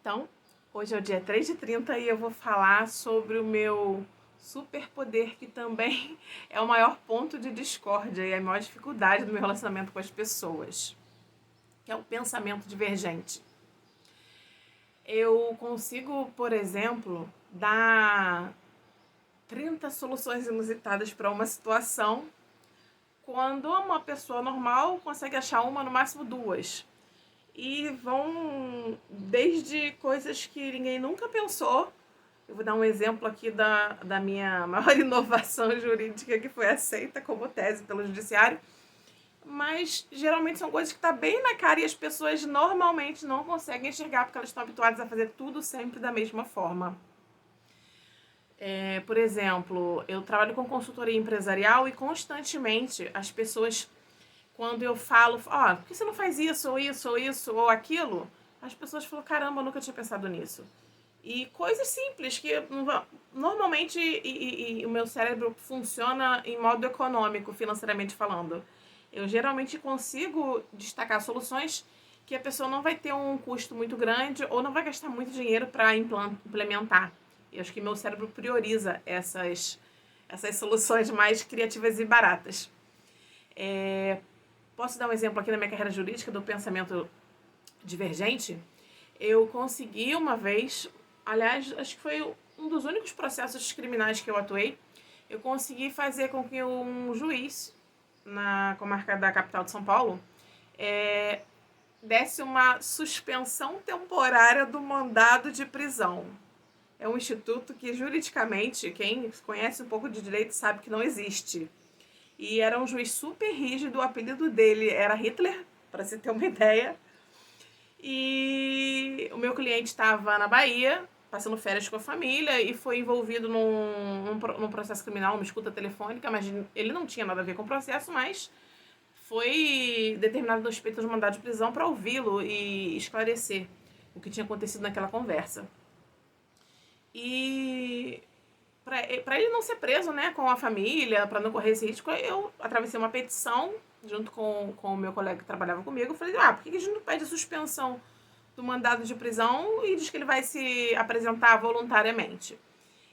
Então, hoje é o dia 3/30 e eu vou falar sobre o meu superpoder, que também é o maior ponto de discórdia e a maior dificuldade do meu relacionamento com as pessoas, que é o pensamento divergente. Eu consigo, por exemplo, dar 30 soluções inusitadas para uma situação, quando uma pessoa normal consegue achar uma, no máximo duas. E vão desde coisas que ninguém nunca pensou. Eu vou dar um exemplo aqui da minha maior inovação jurídica, que foi aceita como tese pelo judiciário. Mas geralmente são coisas que estão bem na cara e as pessoas normalmente não conseguem enxergar, porque elas estão habituadas a fazer tudo sempre da mesma forma. Por exemplo, eu trabalho com consultoria empresarial e constantemente as pessoas, quando eu falo, por que você não faz isso, ou isso, ou isso, ou aquilo? As pessoas falam, caramba, eu nunca tinha pensado nisso. E coisas simples, que normalmente o meu cérebro funciona em modo econômico, financeiramente falando. Eu geralmente consigo destacar soluções que a pessoa não vai ter um custo muito grande ou não vai gastar muito dinheiro para implementar. Eu acho que meu cérebro prioriza essas soluções mais criativas e baratas. Posso dar um exemplo aqui na minha carreira jurídica do pensamento divergente? Eu consegui uma vez, aliás, acho que foi um dos únicos processos criminais que eu atuei, eu consegui fazer com que um juiz na comarca da capital de São Paulo desse uma suspensão temporária do mandado de prisão. É um instituto que, juridicamente, quem conhece um pouco de direito sabe que não existe. E era um juiz super rígido, o apelido dele era Hitler, para você ter uma ideia. E o meu cliente estava na Bahia, passando férias com a família, e foi envolvido num processo criminal, uma escuta telefônica, mas ele não tinha nada a ver com o processo, mas foi determinado no respeito aos mandados de prisão para ouvi-lo e esclarecer o que tinha acontecido naquela conversa. E para ele não ser preso, né, com a família, para não correr esse risco, eu atravessei uma petição junto com o meu colega que trabalhava comigo. Eu falei, por que a gente não pede a suspensão do mandado de prisão e diz que ele vai se apresentar voluntariamente?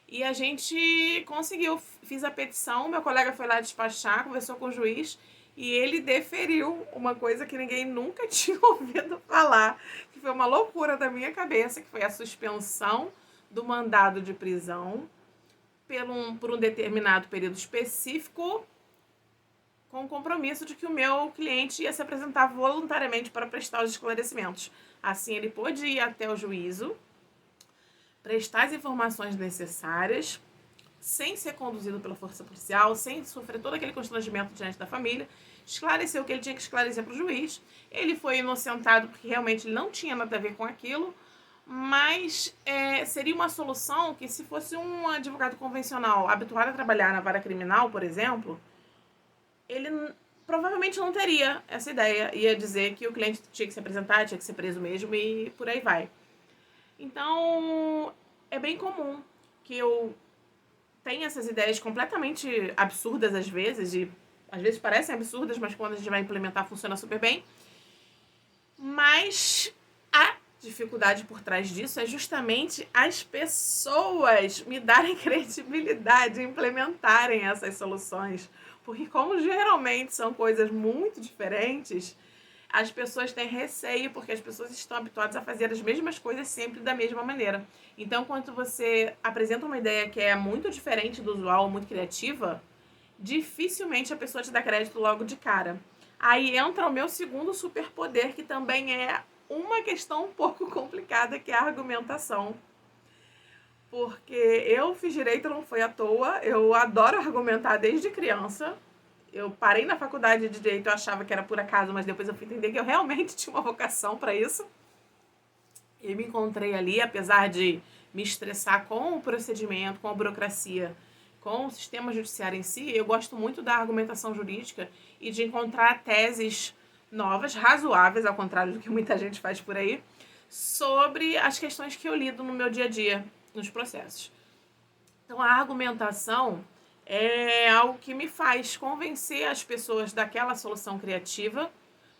E a gente conseguiu, fiz a petição, meu colega foi lá despachar, conversou com o juiz e ele deferiu uma coisa que ninguém nunca tinha ouvido falar, que foi uma loucura da minha cabeça, que foi a suspensão do mandado de prisão por um determinado período específico, com o compromisso de que o meu cliente ia se apresentar voluntariamente para prestar os esclarecimentos. Assim, ele pôde ir até o juízo, prestar as informações necessárias, sem ser conduzido pela força policial, sem sofrer todo aquele constrangimento diante da família, esclareceu o que ele tinha que esclarecer para o juiz. Ele foi inocentado porque realmente ele não tinha nada a ver com aquilo, mas seria uma solução que, se fosse um advogado convencional habituado a trabalhar na vara criminal, por exemplo, ele provavelmente não teria essa ideia. Ia dizer que o cliente tinha que se apresentar, tinha que ser preso mesmo e por aí vai. Então, é bem comum que eu tenha essas ideias completamente absurdas às vezes, e às vezes parecem absurdas, mas quando a gente vai implementar funciona super bem. Mas a dificuldade por trás disso é justamente as pessoas me darem credibilidade, implementarem essas soluções. Porque como geralmente são coisas muito diferentes, as pessoas têm receio, porque as pessoas estão habituadas a fazer as mesmas coisas sempre da mesma maneira. Então, quando você apresenta uma ideia que é muito diferente do usual, muito criativa, dificilmente a pessoa te dá crédito logo de cara. Aí entra o meu segundo superpoder, que também é uma questão um pouco complicada, que é a argumentação. Porque eu fiz direito, não foi à toa, eu adoro argumentar desde criança. Eu parei na faculdade de direito, eu achava que era por acaso, mas depois eu fui entender que eu realmente tinha uma vocação para isso. E me encontrei ali, apesar de me estressar com o procedimento, com a burocracia, com o sistema judiciário em si, eu gosto muito da argumentação jurídica e de encontrar teses novas, razoáveis, ao contrário do que muita gente faz por aí, sobre as questões que eu lido no meu dia a dia, nos processos. Então, a argumentação é algo que me faz convencer as pessoas daquela solução criativa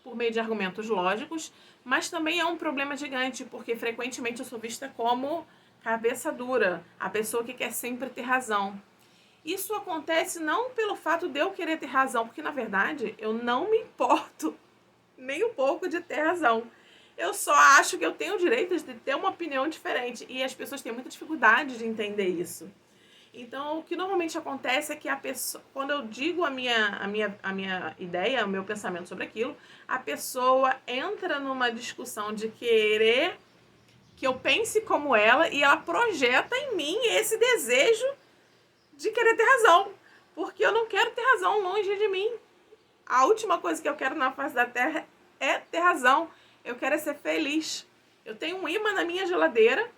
por meio de argumentos lógicos, Mas também é um problema gigante, porque frequentemente eu sou vista como cabeça dura, a pessoa que quer sempre ter razão. Isso acontece não pelo fato de eu querer ter razão, porque na verdade eu não me importo nem um pouco de ter razão. Eu só acho que eu tenho o direito de ter uma opinião diferente, e as pessoas têm muita dificuldade de entender isso. Então, o que normalmente acontece é que a pessoa, quando eu digo a minha ideia, o meu pensamento sobre aquilo, a pessoa entra numa discussão de querer que eu pense como ela, e ela projeta em mim esse desejo de querer ter razão. Porque eu não quero ter razão longe de mim. A última coisa que eu quero na face da Terra é ter razão. Eu quero ser feliz. Eu tenho um imã na minha geladeira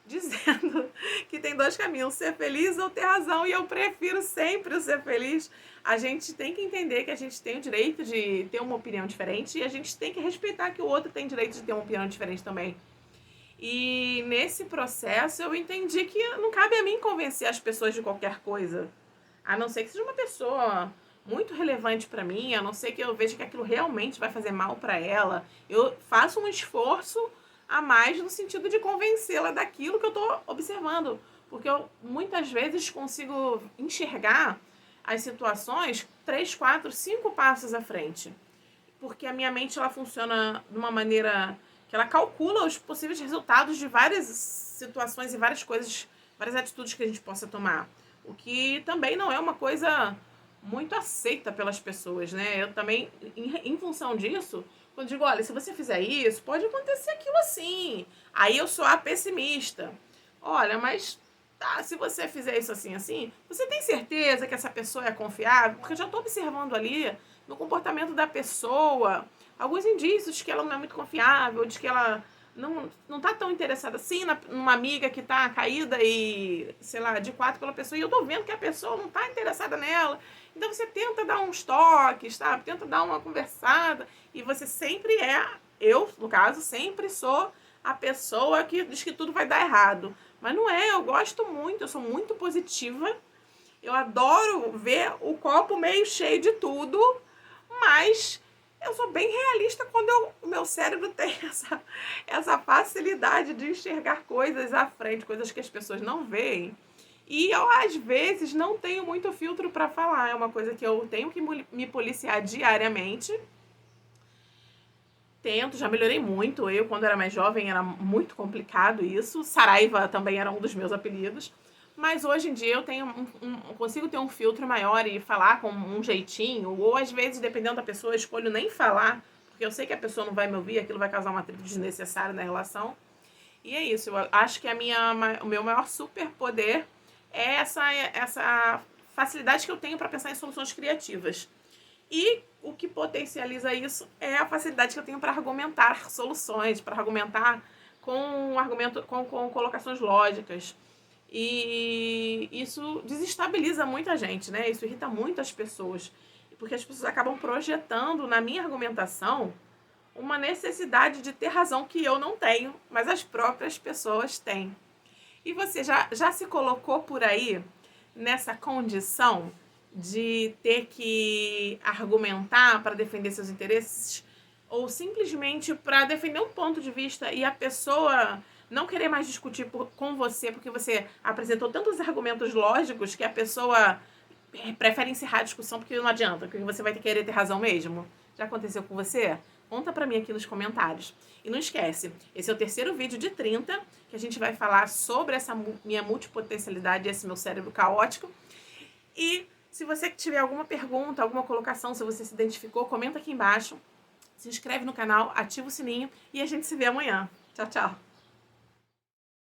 dizendo que tem 2 caminhos, ser feliz ou ter razão, e eu prefiro sempre o ser feliz. A gente tem que entender que a gente tem o direito de ter uma opinião diferente, e a gente tem que respeitar que o outro tem direito de ter uma opinião diferente também. E nesse processo eu entendi que não cabe a mim convencer as pessoas de qualquer coisa, a não ser que seja uma pessoa muito relevante para mim, a não ser que eu veja que aquilo realmente vai fazer mal para ela. Eu faço um esforço a mais no sentido de convencê-la daquilo que eu estou observando, porque eu muitas vezes consigo enxergar as situações 3, 4, 5 passos à frente, porque a minha mente ela funciona de uma maneira que ela calcula os possíveis resultados de várias situações e várias coisas, várias atitudes que a gente possa tomar, o que também não é uma coisa muito aceita pelas pessoas, né? Eu também, em função disso, quando digo, olha, se você fizer isso, pode acontecer aquilo assim. Aí eu sou a pessimista. Olha, mas tá, se você fizer isso assim, assim, você tem certeza que essa pessoa é confiável? Porque eu já estou observando ali, no comportamento da pessoa, alguns indícios de que ela não é muito confiável, de que ela não tá tão interessada assim numa amiga que tá caída e, sei lá, de 4 pela pessoa, e eu tô vendo que a pessoa não tá interessada nela. Então você tenta dar uns toques, sabe? Tenta dar uma conversada, e você sempre eu, no caso, sempre sou a pessoa que diz que tudo vai dar errado. Mas não é, eu gosto muito, eu sou muito positiva, eu adoro ver o copo meio cheio de tudo, mas eu sou bem realista quando o meu cérebro tem essa facilidade de enxergar coisas à frente, coisas que as pessoas não veem. E eu, às vezes, não tenho muito filtro para falar. É uma coisa que eu tenho que me policiar diariamente. Tento, já melhorei muito. Eu, quando era mais jovem, era muito complicado isso. Saraiva também era um dos meus apelidos. Mas hoje em dia eu tenho consigo ter um filtro maior e falar com um jeitinho. Ou às vezes, dependendo da pessoa, eu escolho nem falar, porque eu sei que a pessoa não vai me ouvir, aquilo vai causar um atrito desnecessário na relação. E é isso, eu acho que o meu maior superpoder é essa facilidade que eu tenho para pensar em soluções criativas. E o que potencializa isso é a facilidade que eu tenho para argumentar soluções, para argumentar com colocações lógicas. E isso desestabiliza muita gente, né? Isso irrita muito as pessoas, porque as pessoas acabam projetando na minha argumentação uma necessidade de ter razão que eu não tenho, mas as próprias pessoas têm. E você já se colocou por aí nessa condição de ter que argumentar para defender seus interesses, ou simplesmente para defender um ponto de vista e a pessoa não querer mais discutir com você porque você apresentou tantos argumentos lógicos que a pessoa prefere encerrar a discussão porque não adianta, porque você vai querer ter razão mesmo? Já aconteceu com você? Conta pra mim aqui nos comentários. E não esquece, esse é o terceiro vídeo de 30, que a gente vai falar sobre essa minha multipotencialidade, esse meu cérebro caótico. E se você tiver alguma pergunta, alguma colocação, se você se identificou, comenta aqui embaixo. Se inscreve no canal, ativa o sininho e a gente se vê amanhã. Tchau, tchau.